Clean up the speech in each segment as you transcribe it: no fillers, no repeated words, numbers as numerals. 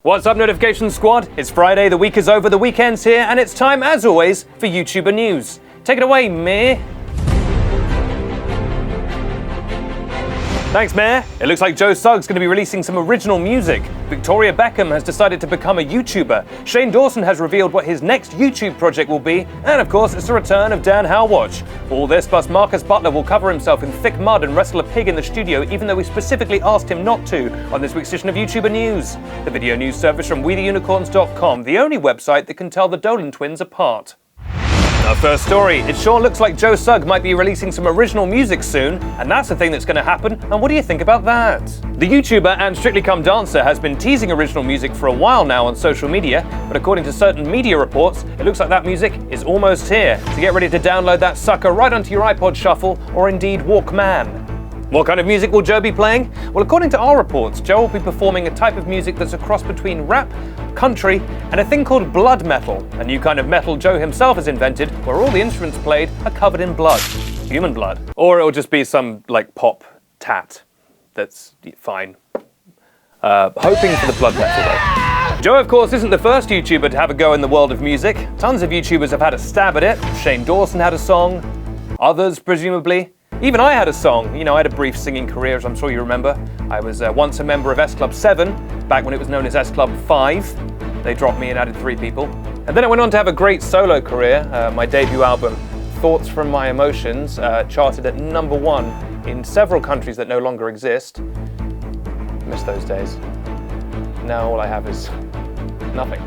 What's up, Notification Squad? It's Friday, the week is over, the weekend's here, and it's time, as always, for YouTuber news. Take it away, Meh. Thanks, Meh. It looks like Sugg's going to be releasing some original music. Victoria Beckham has decided to become a YouTuber. Shane Dawson has revealed what his next YouTube project will be. And of course, it's the return of Dan Howatch. All this plus Marcus Butler will cover himself in thick mud and wrestle a pig in the studio, even though we specifically asked him not to, on this week's edition of YouTuber News. The video news service from WeTheUnicorns.com, the only website that can tell the Dolan twins apart. Our first story, it sure looks like Sugg might be releasing some original music soon, and that's the thing that's going to happen, and what do you think about that? The YouTuber and Strictly Come Dancer has been teasing original music for a while now on social media, but according to certain media reports, it looks like that music is almost here. So get ready to download that sucker right onto your iPod Shuffle, or indeed Walkman. What kind of music will Joe be playing? Well, according to our reports, Joe will be performing a type of music that's a cross between rap, country, and a thing called blood metal, a new kind of metal Joe himself has invented, where all the instruments played are covered in blood. Human blood. Or it'll just be some, pop tat. That's fine. Hoping for the blood metal, though. Joe, of course, isn't the first YouTuber to have a go in the world of music. Tons of YouTubers have had a stab at it. Shane Dawson had a song. Others, presumably. Even I had a song. I had a brief singing career, as I'm sure you remember. I was once a member of S Club 7, back when it was known as S Club 5. They dropped me and added 3 people. And then I went on to have a great solo career. My debut album, Thoughts from My Emotions, charted at #1 in several countries that no longer exist. Miss those days. Now all I have is nothing.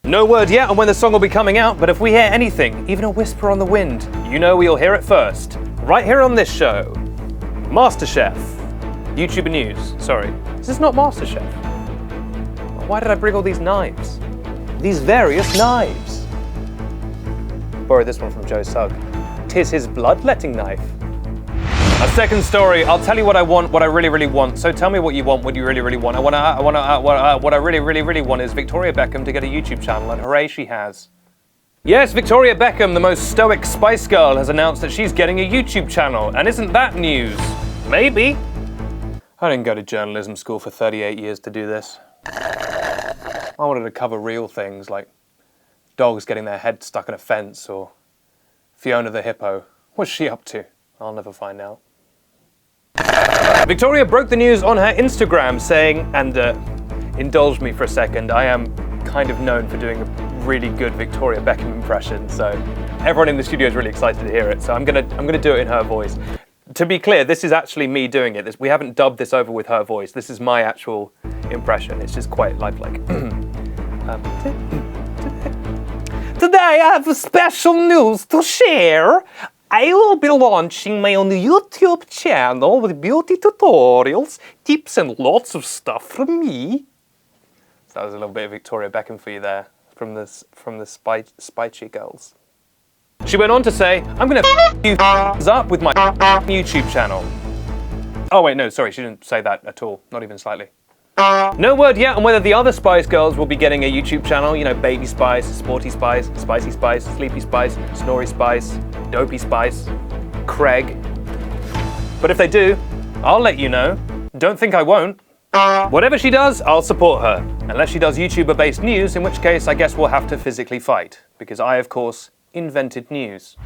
No word yet on when the song will be coming out, but if we hear anything, even a whisper on the wind, you know we'll hear it first. Right here on this show. MasterChef. YouTuber news. Sorry. Is this not MasterChef? Why did I bring all these knives? These various knives. Borrow this one from Sugg. 'Tis his bloodletting knife. A second story. I'll tell you what I want, what I really, really want. So tell me what you want, what you really, really want. What I really, really, really want is Victoria Beckham to get a YouTube channel, and hooray, she has. Yes, Victoria Beckham, the most stoic Spice Girl, has announced that she's getting a YouTube channel, and isn't that news? Maybe. I didn't go to journalism school for 38 years to do this. I wanted to cover real things like dogs getting their head stuck in a fence, or Fiona the hippo. What's she up to? I'll never find out. Victoria broke the news on her Instagram saying, and indulge me for a second, I am kind of known for doing a really good Victoria Beckham impression, so everyone in the studio is really excited to hear it, so I'm gonna do it in her voice. To be clear, this is actually me doing it. We haven't dubbed this over with her voice. This is my actual impression. It's just quite lifelike. Today I have special news to share. I will be launching my own YouTube channel with beauty tutorials, tips, and lots of stuff from me. So that was a little bit of Victoria Beckham for you there, from the Spicy Girls. She went on to say, I'm gonna you up with my YouTube channel. Oh wait, no, sorry, she didn't say that at all, not even slightly. No word yet on whether the other Spice Girls will be getting a YouTube channel, Baby Spice, Sporty Spice, Spicy Spice, Sleepy Spice, Snory Spice, Dopey Spice, Craig. But if they do, I'll let you know. Don't think I won't. Whatever she does, I'll support her. Unless she does YouTuber-based news, in which case I guess we'll have to physically fight. Because I, of course, invented news.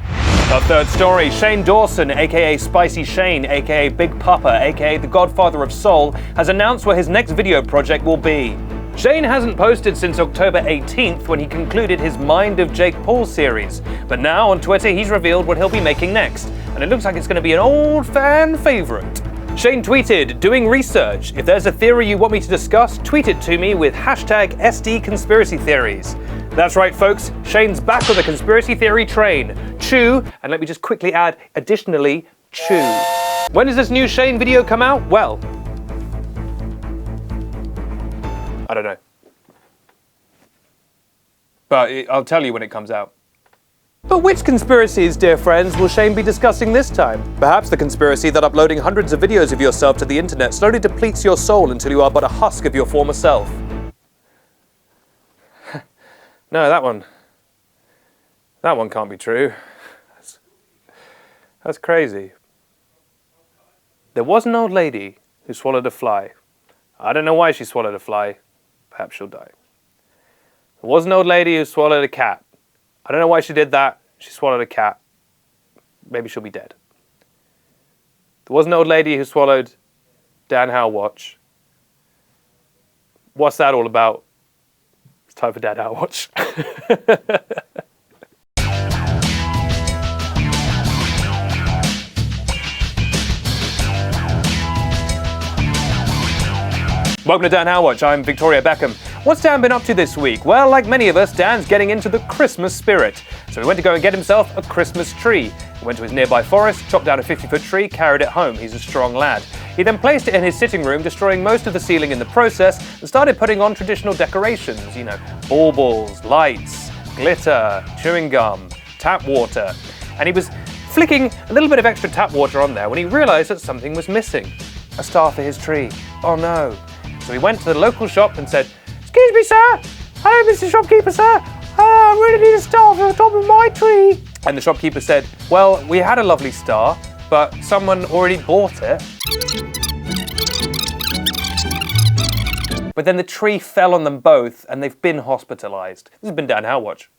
Our third story, Shane Dawson, aka Spicy Shane, aka Big Papa, aka the Godfather of Soul, has announced what his next video project will be. Shane hasn't posted since October 18th when he concluded his Mind of Jake Paul series, but now on Twitter he's revealed what he'll be making next, and it looks like it's going to be an old fan favourite. Shane tweeted, doing research. If there's a theory you want me to discuss, tweet it to me with #SDConspiracyTheories. That's right, folks. Shane's back on the conspiracy theory train. Chew, and let me just quickly add, additionally, chew. When does this new Shane video come out? Well, I don't know. But I'll tell you when it comes out. But which conspiracies, dear friends, will Shane be discussing this time? Perhaps the conspiracy that uploading hundreds of videos of yourself to the internet slowly depletes your soul until you are but a husk of your former self. No, that one can't be true. That's crazy. There was an old lady who swallowed a fly. I don't know why she swallowed a fly. Perhaps she'll die. There was an old lady who swallowed a cat. I don't know why she did that. She swallowed a cat. Maybe she'll be dead. There was an old lady who swallowed Dan How Watch. What's that all about? It's time for Dan How Watch. Welcome to Dan How Watch. I'm Victoria Beckham. What's Dan been up to this week? Well, like many of us, Dan's getting into the Christmas spirit. So he went to go and get himself a Christmas tree. He went to his nearby forest, chopped down a 50-foot tree, carried it home. He's a strong lad. He then placed it in his sitting room, destroying most of the ceiling in the process, and started putting on traditional decorations, you know, baubles, lights, glitter, chewing gum, tap water. And he was flicking a little bit of extra tap water on there when he realized that something was missing. A star for his tree. Oh no. So he went to the local shop and said, "Excuse me, sir. Hello, Mr. Shopkeeper, sir. I really need a star for the top of my tree." And the shopkeeper said, "Well, we had a lovely star, but someone already bought it." But then the tree fell on them both, and they've been hospitalized. This has been Dan How Watch.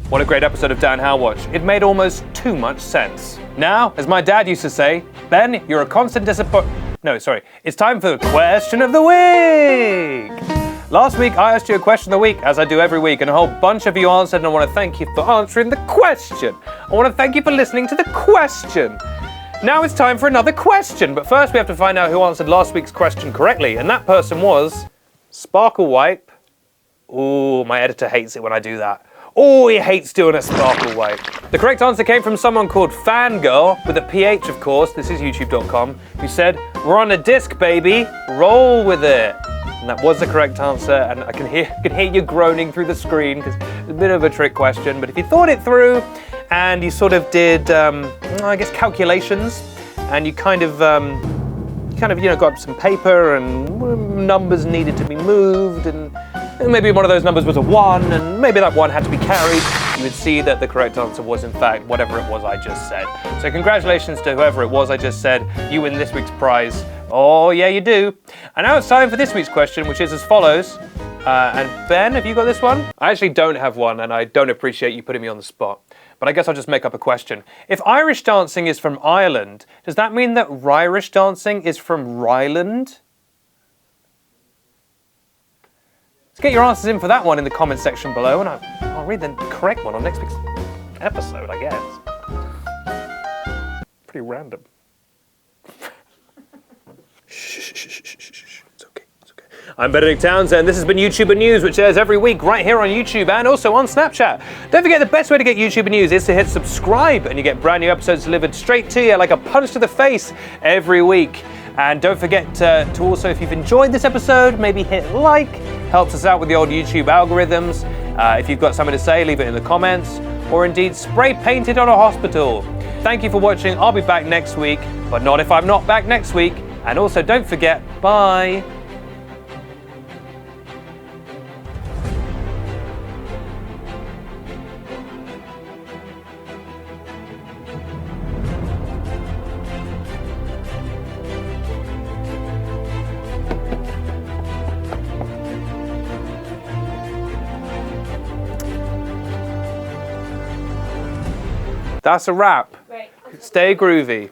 What a great episode of Dan How Watch. It made almost too much sense. Now, as my dad used to say, Ben, you're a constant disappointment. No, sorry. It's time for the question of the week. Last week, I asked you a question of the week, as I do every week, and a whole bunch of you answered, and I want to thank you for answering the question. I want to thank you for listening to the question. Now it's time for another question, but first we have to find out who answered last week's question correctly, and that person was Sparkle Wipe. Ooh, my editor hates it when I do that. Oh, he hates doing a sparkle wipe. The correct answer came from someone called Fangirl, with a PH of course, this is youtube.com, who said, "We're on a disc, baby, roll with it." And that was the correct answer, and I can hear you groaning through the screen, because it's a bit of a trick question, but if you thought it through, and you sort of did, I guess, calculations, and you kind of, got some paper, and numbers needed to be moved, and maybe one of those numbers was a 1, and maybe that 1 had to be carried, you would see that the correct answer was in fact whatever it was I just said. So congratulations to whoever it was I just said. You win this week's prize. Oh yeah, you do. And now it's time for this week's question, which is as follows. And Ben, have you got this one? I actually don't have one, and I don't appreciate you putting me on the spot. But I guess I'll just make up a question. If Irish dancing is from Ireland, does that mean that Ryrish dancing is from Ryland? Let's get your answers in for that one in the comment section below, and I'll read the correct one on next week's episode, I guess. Pretty random. Shh. It's okay. I'm Benedict Townsend. This has been YouTuber News, which airs every week right here on YouTube and also on Snapchat. Don't forget, the best way to get YouTuber News is to hit subscribe, and you get brand new episodes delivered straight to you like a punch to the face every week. And don't forget to also, if you've enjoyed this episode, maybe hit like. Helps us out with the old YouTube algorithms. If you've got something to say, leave it in the comments, or indeed spray paint it on a hospital. Thank you for watching. I'll be back next week, but not if I'm not back next week. And also don't forget, bye. That's a wrap. Right. Stay groovy.